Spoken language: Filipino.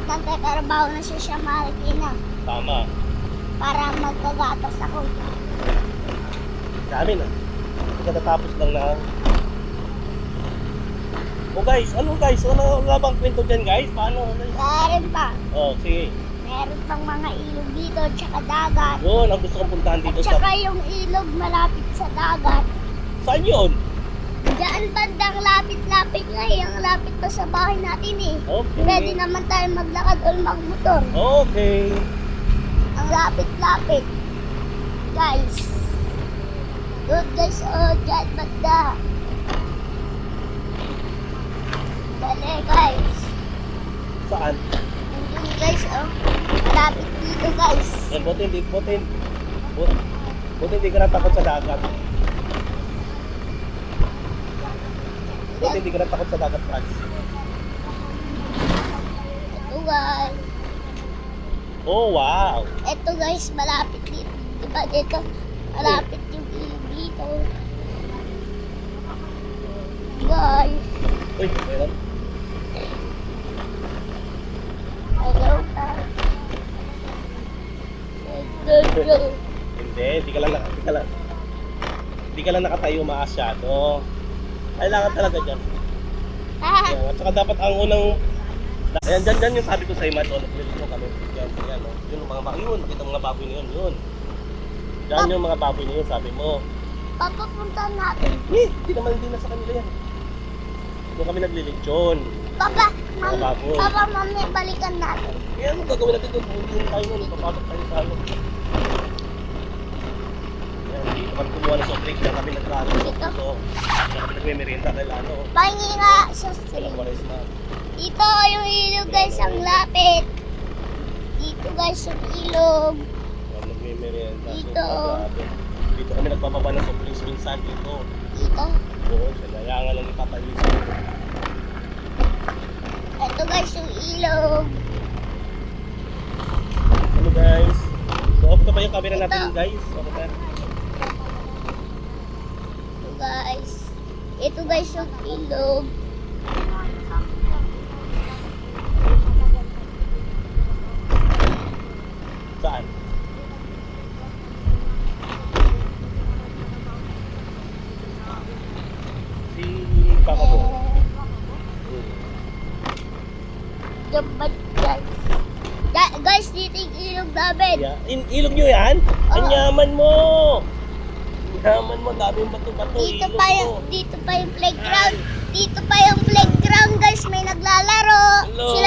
nagtatrabaho na siya Marikina Tama. para magkagatas ako. Dami na. Katatapos lang na. Oh guys, ano guys? Wala bang kwento dyan guys? Paano? Meron pa. Oh, sige. Meron pang mga ilog dito, tsaka dagat. Yun, ang gusto kong puntahan At dito tsaka yung ilog malapit sa dagat. Saan yun? Diyan bandang lapit-lapit nga eh. Ang lapit pa sa bahay natin eh. Okay. Pwede naman tayo maglakad o magmotor. Okay. Ang lapit-lapit. Guys. Good guys, oh, dyan banda. Dali guys. Saan? Nandun guys, oh. Malapit dito guys. Yan, buti hindi ka natakot sa dagat. Buti hindi ka natakot sa dagat, Franz. Ito guys. Oh, wow. Ito guys, malapit dito. Diba dito? Malapit yung ilog dito. Guys. Uy, meron. Hello guys. Hello. Hindi ka lang nakatayo maasyado. Kailangan talaga dyan. Ah, At saka dapat ang unang... Ayan, dyan yung sabi ko sa'yo, Matt. Naglilito kami. Yan, yan, oh. Yun, mga baboy yun. Makita mga baboy na yun. Dyan yung mga baboy na yun, sabi mo. papapunta natin. Hindi naman, hindi na sa kanila yan. Doon kami naglilitsyon. Papa, Mga baboy. Papa, mami, balikan natin. Yan, ang gagawin natin doon. Hindi tayo nun. Papasok tayo sa ano. Yan, dito kami kumuha ng soft drink. Diyan kami nag-ano. Dito? So, diyan kami nagme-merienda kay ano. Pahingi nga sa Kailang street. walis na. Dito yung ilog guys, ang lapit. Dito guys yung ilog. Yan, nagme-merienda. Dito. Grabe. Dito kami nagpapaba ng soft drinks minsan dito. Dito. Oo, kailangan lang ipapalisan. Ito guys yung ilog. Ano guys? So, off na ba yung camera natin Ito. guys? Okay na. Ito guys. Ito guys yung ilog. Saan? Si Papa mo. Dapat guys. Guys, dito yung ilog namin. Yeah. Ilog nyo yan? Ang Oo. yaman mo! Ang yaman mo, daming bato-bato. Dito ilog pa mo. yung playground. Dito pa yung playground guys, may naglalaro. Hello. Sila